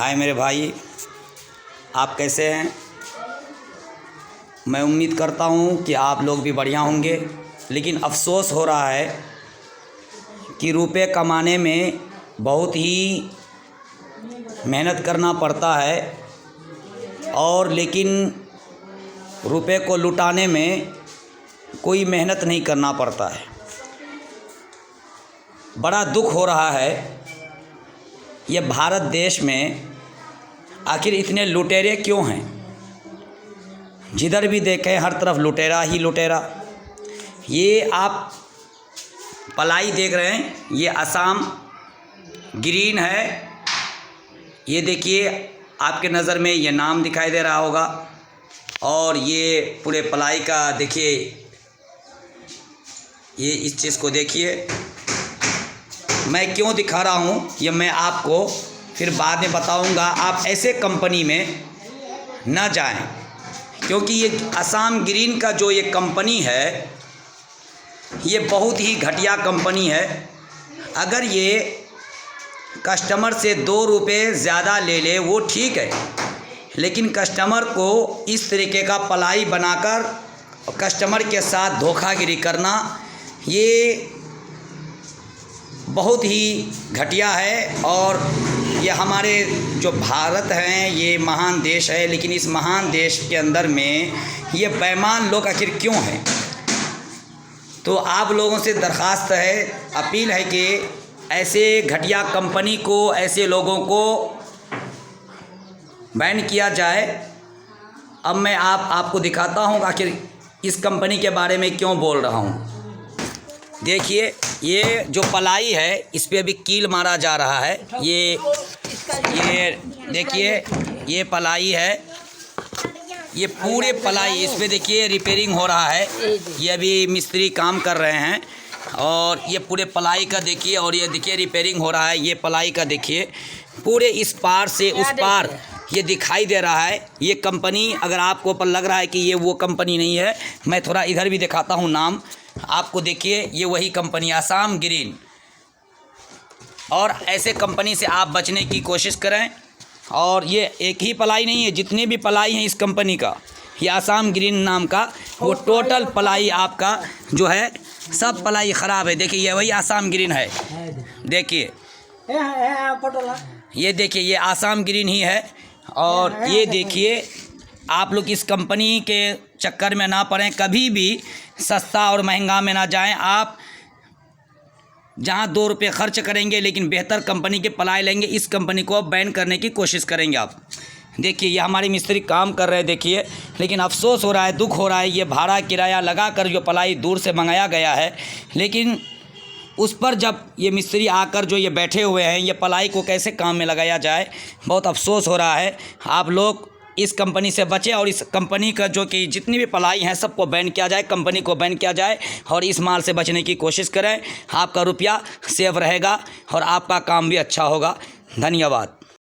हाय मेरे भाई, आप कैसे हैं। मैं उम्मीद करता हूँ कि आप लोग भी बढ़िया होंगे। लेकिन अफसोस हो रहा है कि रुपए कमाने में बहुत ही मेहनत करना पड़ता है और लेकिन रुपए को लुटाने में कोई मेहनत नहीं करना पड़ता है। बड़ा दुख हो रहा है ये भारत देश में, आखिर इतने लुटेरे क्यों हैं। जिधर भी देखें हर तरफ लुटेरा ही लुटेरा। ये आप पलाई देख रहे हैं, ये असम ग्रीन है। ये देखिए, आपके नज़र में ये नाम दिखाई दे रहा होगा। और ये पूरे पलाई का देखिए, ये इस चीज़ को देखिए। मैं क्यों दिखा रहा हूँ ये मैं आपको फिर बाद में बताऊँगा। आप ऐसे कंपनी में न जाएं, क्योंकि ये असम ग्रीन का जो ये कंपनी है ये बहुत ही घटिया कंपनी है। अगर ये कस्टमर से 2 रुपये ज़्यादा ले ले वो ठीक है, लेकिन कस्टमर को इस तरीके का पलाई बनाकर कस्टमर के साथ धोखागिरी करना ये बहुत ही घटिया है। और ये हमारे जो भारत हैं ये महान देश है, लेकिन इस महान देश के अंदर में ये बेईमान लोग आखिर क्यों हैं। तो आप लोगों से दरख्वास्त है, अपील है कि ऐसे घटिया कंपनी को, ऐसे लोगों को बैन किया जाए। अब मैं आपको दिखाता हूँ आखिर इस कंपनी के बारे में क्यों बोल रहा हूँ। देखिए, ये जो पलाई है इस पे भी कील मारा जा रहा है। ये देखिए, ये पलाई है, ये पूरे पलाई इस पे देखिए रिपेयरिंग हो रहा है। ये अभी मिस्त्री काम कर रहे हैं और ये पूरे पलाई का देखिए, और ये देखिए रिपेयरिंग हो रहा है। ये पलाई का देखिए, पूरे इस पार से उस पार ये दिखाई दे रहा है। ये कंपनी, अगर आपको पर लग रहा है कि ये वो कंपनी नहीं है, मैं थोड़ा इधर भी दिखाता हूँ नाम आपको। देखिए, ये वही कंपनी असम ग्रीन। और ऐसे कंपनी से आप बचने की कोशिश करें। और ये एक ही पलाई नहीं है, जितने भी पलाई हैं इस कंपनी का, ये असम ग्रीन नाम का, वो टोटल पलाई आपका जो है सब पलाई ख़राब है। देखिए, ये वही असम ग्रीन है। देखिए, ये देखिए, ये असम ग्रीन ही है। और ये देखिए, आप लोग इस कंपनी के चक्कर में ना पड़ें, कभी भी सस्ता और महंगा में ना जाएं। आप जहां 2 रुपये खर्च करेंगे लेकिन बेहतर कंपनी के पलाई लेंगे, इस कंपनी को बैन करने की कोशिश करेंगे आप। देखिए, ये हमारे मिस्त्री काम कर रहे हैं देखिए, लेकिन अफसोस हो रहा है, दुख हो रहा है। ये भाड़ा किराया लगा कर जो पलाई दूर से मंगाया गया है, लेकिन उस पर जब ये मिस्त्री आकर जो ये बैठे हुए हैं, ये पलाई को कैसे काम में लगाया जाए, बहुत अफसोस हो रहा है। आप लोग इस कंपनी से बचें और इस कंपनी का जो कि जितनी भी पलाई हैं सबको बैन किया जाए, कंपनी को बैन किया जाए और इस माल से बचने की कोशिश करें। आपका रुपया सेफ रहेगा और आपका काम भी अच्छा होगा। धन्यवाद।